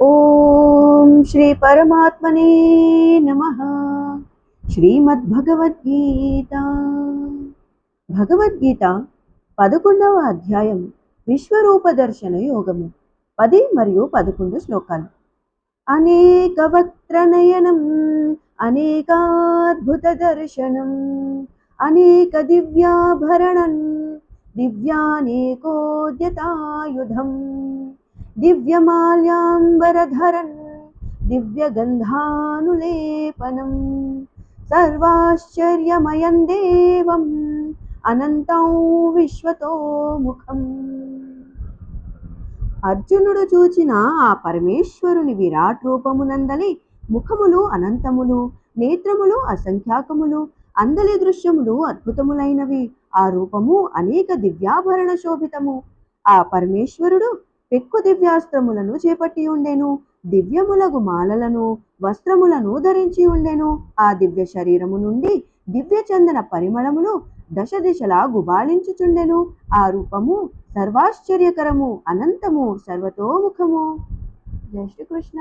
ఓం శ్రీ పరమాత్మనే నమః. శ్రీమద్భగవద్గీత. భగవద్గీత 11వ అధ్యాయం విశ్వరూప దర్శన యోగము. 10 మరియు 11 శ్లోకాలు. అనేక వక్త్రనయనం అనేకాద్భుత దర్శనం అనేక దివ్యాభరణం దివ్యానేకోద్యతాయుధం దివ్యమాల్యాంబరధరన్ దివ్యగంధానులేపనం సర్వాశ్చర్యమయం దేవం అనంతం విశ్వతోముఖం. అర్జునుడు చూచిన ఆ పరమేశ్వరుని విరాట్ రూపమునందలి ముఖములు అనంతములు, నేత్రములు అసంఖ్యాకములు, అందలి దృశ్యములు అద్భుతములైనవి. ఆ రూపము అనేక దివ్యాభరణ శోభితము. ఆ పరమేశ్వరుడు పెక్కు దివ్యాస్త్రములను చేపట్టి ఉండెను. దివ్యములగు మాలలను వస్త్రములను ధరించి ఉండెను. ఆ దివ్య శరీరము నుండి దివ్య చందన పరిమళములు దశ దిశలా గుబాళించుచుండెను. ఆ రూపము సర్వాశ్చర్యకరము, అనంతము, సర్వతోముఖము. జై శ్రీకృష్ణ.